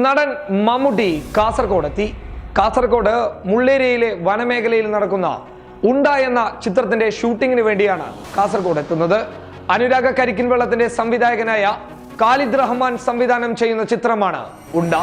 നടൻ മമ്മൂട്ടി കാസർഗോഡ് കാസർഗോഡ് മുള്ളേരിയയിലെ വനമേഖലയിൽ നടക്കുന്ന ഉണ്ട എന്ന ചിത്രത്തിന്റെ ഷൂട്ടിങ്ങിന് വേണ്ടിയാണ് കാസർഗോഡ് എത്തുന്നത്. അനുരാഗ കരിക്കിൻ വെള്ളത്തിന്റെ സംവിധായകനായ ഖാലിദ് റഹ്മാൻ സംവിധാനം ചെയ്യുന്ന ചിത്രമാണ് ഉണ്ട.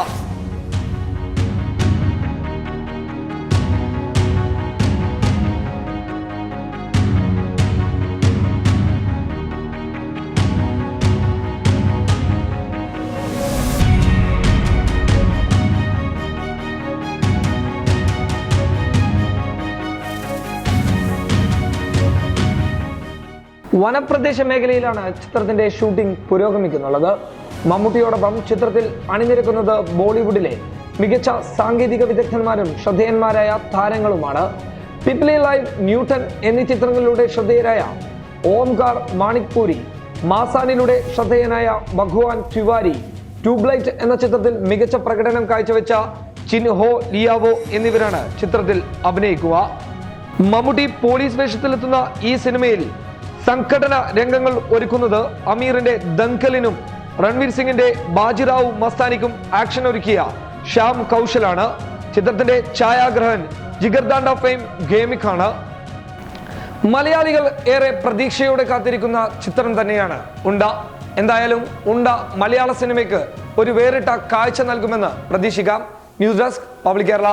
വനപ്രദേശ മേഖലയിലാണ് ചിത്രത്തിന്റെ ഷൂട്ടിംഗ് പുരോഗമിക്കുന്നുള്ളത്. മമ്മൂട്ടിയോടൊപ്പം ചിത്രത്തിൽ അണിനിരക്കുന്നത് ബോളിവുഡിലെ മികച്ച സാങ്കേതിക വിദഗ്ധന്മാരും ശ്രദ്ധേയന്മാരായ താരങ്ങളുമാണ്. പിപ്ലി ലൈവ്, ന്യൂട്ടൺ എന്നീ ചിത്രങ്ങളിലൂടെ ശ്രദ്ധേയരായ ഓംകാർ മാണിക്പൂരി, മാസാനിലൂടെ ശ്രദ്ധേയനായ ഭഗവാൻ തിവാരി, ട്യൂബ്ലൈറ്റ് എന്ന ചിത്രത്തിൽ മികച്ച പ്രകടനം കാഴ്ചവെച്ച ചിൻഹോ ലിയാവോ എന്നിവരാണ് ചിത്രത്തിൽ അഭിനയിക്കുക. മമ്മൂട്ടി പോലീസ് വേഷത്തിലെത്തുന്ന ഈ സിനിമയിൽ സംഘടന രംഗങ്ങൾ ഒരുക്കുന്നത് അമീറിന്റെ ദങ്കലിനും രൺവീർ സിംഗിന്റെ ബാജിറാവു മസ്താനിക്കും ആക്ഷൻ ഒരുക്കിയ ശ്യാം കൗശലാണ്. ചിത്രത്തിന്റെ ഛായാഗ്രഹൻ ജിഗർദാണ്ട ഫെയിം ഗെയിമിക്കാണ്. മലയാളികൾ ഏറെ പ്രതീക്ഷയോടെ കാത്തിരിക്കുന്ന ചിത്രം തന്നെയാണ് ഉണ്ട. എന്തായാലും ഉണ്ട മലയാള സിനിമയ്ക്ക് ഒരു വേറിട്ട കാഴ്ച നൽകുമെന്ന് പ്രതീക്ഷിക്കാം. News desk public Kerala.